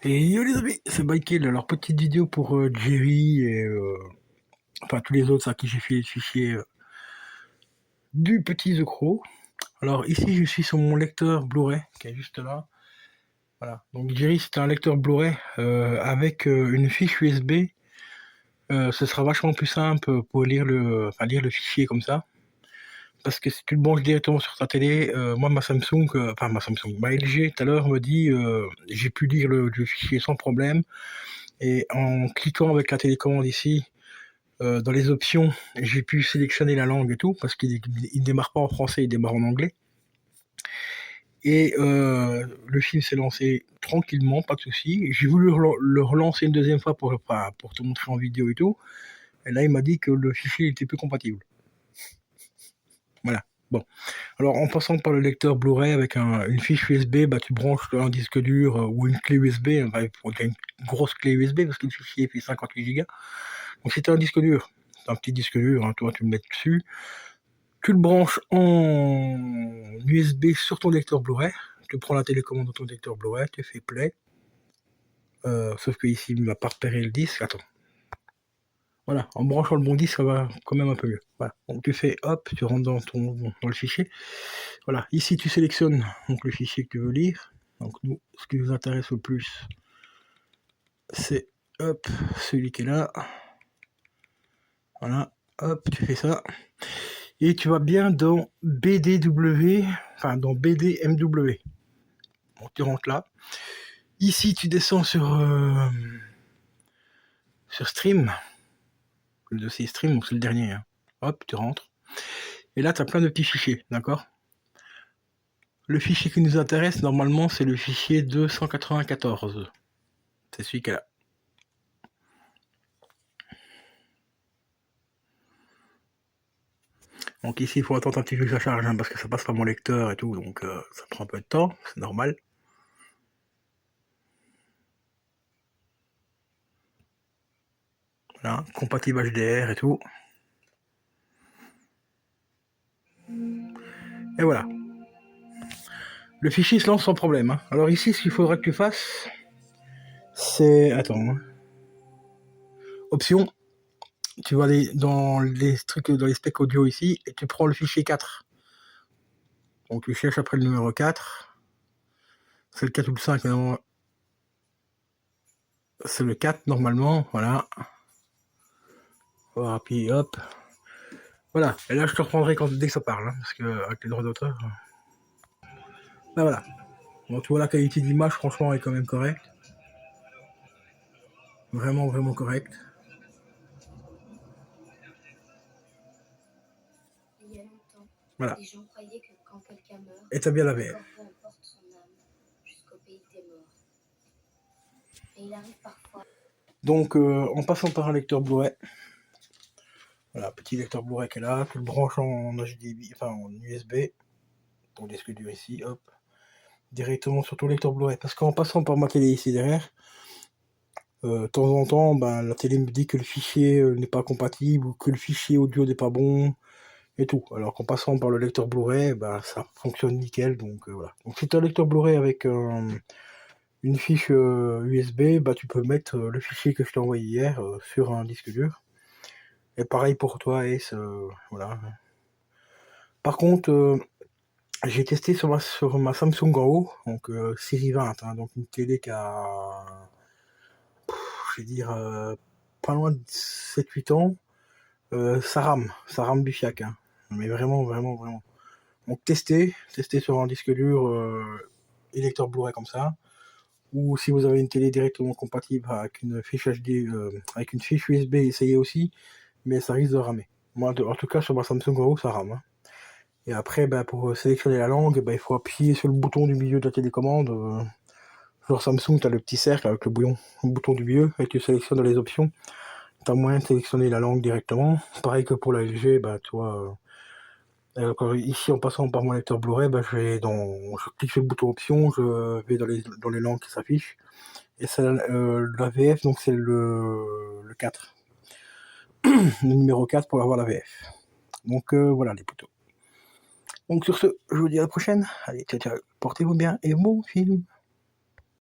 Et yo les amis, c'est Michael. Alors petite vidéo pour Jerry et enfin tous les autres à qui j'ai fait le fichier du petit The Crow. Alors ici je suis sur mon lecteur Blu-ray qui est juste là. Voilà. Donc Jerry c'est un lecteur Blu-ray avec une fiche USB. Ce sera vachement plus simple pour lire le fichier comme ça. Parce que si tu le branches directement sur ta télé, moi ma Samsung, ma LG tout à l'heure me dit j'ai pu lire le fichier sans problème. Et en cliquant avec la télécommande ici, dans les options, j'ai pu sélectionner la langue et tout, parce qu'il ne démarre pas en français, il démarre en anglais. Et le film s'est lancé tranquillement, pas de souci. J'ai voulu le relancer une deuxième fois pour te montrer en vidéo et tout. Et là, il m'a dit que le fichier était plus compatible. Voilà. Bon. Alors, en passant par le lecteur Blu-ray avec une fiche USB, bah, tu branches un disque dur ou une clé USB. Enfin, il faut une grosse clé USB parce que le fichier fait 58 Go. Donc, si tu as un disque dur, un petit disque dur, hein, toi, tu le mets dessus. Tu le branches en USB sur ton lecteur Blu-ray. Tu prends la télécommande de ton lecteur Blu-ray, tu fais play. Sauf que ici, il ne va pas repérer le disque. Attends. Voilà, en branchant le bon disque, ça va quand même un peu mieux. Voilà. Donc tu fais hop, tu rentres dans le fichier. Voilà, ici tu sélectionnes donc le fichier que tu veux lire. Donc nous, ce qui nous intéresse le plus, c'est hop, celui qui est là. Voilà, hop, tu fais ça. Et tu vas bien dans BDW, enfin dans BDMW. Donc tu rentres là. Ici tu descends sur Stream. Le dossier Stream, donc c'est le dernier. Hein. Hop, tu rentres. Et là tu as plein de petits fichiers, d'accord? Le fichier qui nous intéresse, normalement, c'est le fichier 294. C'est celui qui est là. Donc ici, il faut attendre un petit peu que ça charge, hein, parce que ça passe par mon lecteur et tout, donc ça prend un peu de temps, c'est normal. Voilà, compatible HDR et tout. Et voilà. Le fichier se lance sans problème. Hein. Alors ici, ce qu'il faudra que tu fasses, c'est... Attends. Hein. Option. Tu vas aller dans les trucs, dans les specs audio ici, et tu prends le fichier 4. Donc tu cherches après le numéro 4. C'est le 4 ou le 5, non. C'est le 4 normalement, voilà. Voilà, puis hop. Voilà, et là je te reprendrai dès que ça parle, hein, parce que avec les droits d'auteur. Ben voilà. Donc tu vois la qualité d'image, franchement, est quand même correcte. Vraiment, vraiment correcte. Il y a longtemps, voilà. Les gens croyaient que quand quelqu'un meurt, et t'as bien la VF. le corbeau emporte son âme jusqu'au pays des morts. Et il arrive parfois. Donc en passant par un lecteur Blu-ray, voilà, petit lecteur Blu-ray qui est là, tu le branches en HDMI, enfin en USB, ton disque dur ici, hop, directement sur ton lecteur Blu-ray. Parce qu'en passant par ma télé ici derrière, de temps en temps, ben, la télé me dit que le fichier n'est pas compatible ou que le fichier audio n'est pas bon et tout. Alors qu'en passant par le lecteur Blu-ray, ben, ça fonctionne nickel. Donc voilà. Donc si tu as un lecteur Blu-ray avec une fiche USB, bah, tu peux mettre le fichier que je t'ai envoyé hier sur un disque dur. Et pareil pour toi, Ace, voilà. Par contre, j'ai testé sur ma Samsung en haut, donc série 20, hein, donc une télé qui a, je vais dire, pas loin de 7-8 ans. Ça rame du fiac, hein. Mais vraiment, vraiment, vraiment. Donc tester sur un disque dur et lecteur Blu-ray comme ça. Ou si vous avez une télé directement compatible avec une fiche HD, avec une fiche USB, essayez aussi, mais ça risque de ramer. Moi, en tout cas, sur ma Samsung Go, ça rame. Hein. Et après, bah, pour sélectionner la langue, bah, il faut appuyer sur le bouton du milieu de la télécommande. Genre Samsung, tu as le petit cercle avec le bouton du milieu, et tu sélectionnes dans les options. Tu as moyen de sélectionner la langue directement. Pareil que pour la LG, bah, tu vois, ici, en passant par mon lecteur Blu-ray, bah, je clique sur le bouton option, je vais dans les langues qui s'affichent. Et c'est la VF, donc c'est le 4. Le numéro 4 pour avoir la VF. Donc voilà les potos. Donc sur ce, je vous dis à la prochaine. Allez, ciao, ciao. Portez-vous bien et bon film.